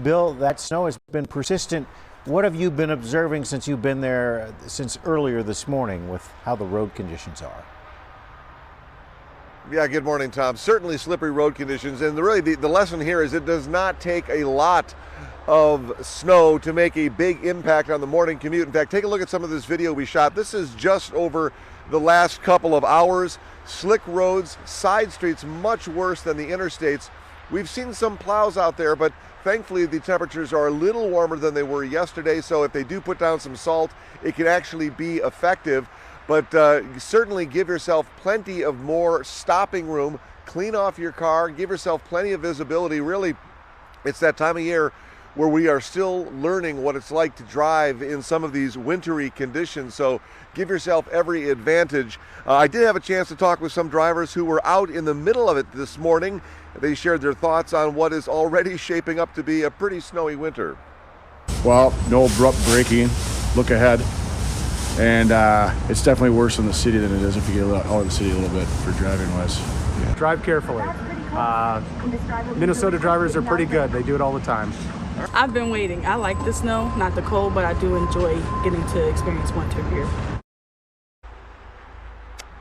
Bill, that snow has been persistent. What have you been observing since you've been there since earlier this morning with how the road conditions are? Yeah, good morning, Tom. Certainly slippery road conditions, and really the lesson here is it does not take a lot of snow to make a big impact on the morning commute. In fact, take a look at some of this video we shot. This is just over the last couple of hours. Slick roads, side streets much worse than the interstates. We've seen some plows out there, but thankfully the temperatures are a little warmer than they were yesterday, so if they do put down some salt, it can actually be effective. But certainly give yourself plenty of more stopping room, clean off your car, give yourself plenty of visibility. Really, it's that time of year where we are still learning what it's like to drive in some of these wintry conditions, so give yourself every advantage. I did have a chance to talk with some drivers who were out in the middle of it this morning. They shared their thoughts on what is already shaping up to be a pretty snowy winter. Well, no abrupt braking, look ahead, and it's definitely worse in the city than it is if you get out of the city a little bit for driving wise. Yeah. Drive carefully. Minnesota drivers are pretty good. They do it all the time. I've been waiting. I like the snow, not the cold, but I do enjoy getting to experience winter here.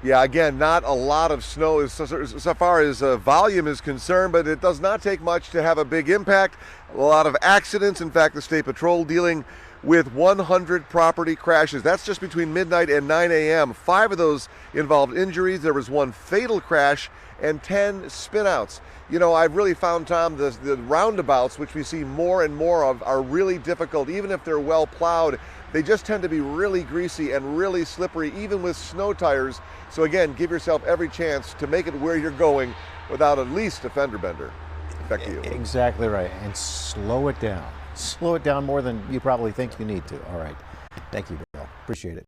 Yeah, again, not a lot of snow so far as volume is concerned, but it does not take much to have a big impact. A lot of accidents. In fact, the State Patrol dealing with 100 property crashes. That's just between midnight and 9 a.m. 5 of those involved injuries. There was 1 fatal crash and 10 spinouts. You know, I've really found, Tom, the roundabouts, which we see more and more of, are really difficult. Even if they're well plowed, they just tend to be really greasy and really slippery, even with snow tires. So again, give yourself every chance to make it where you're going without at least a fender bender. Back to you. Exactly right. And slow it down. Slow it down more than you probably think you need to. All right. Thank you, Bill. Appreciate it.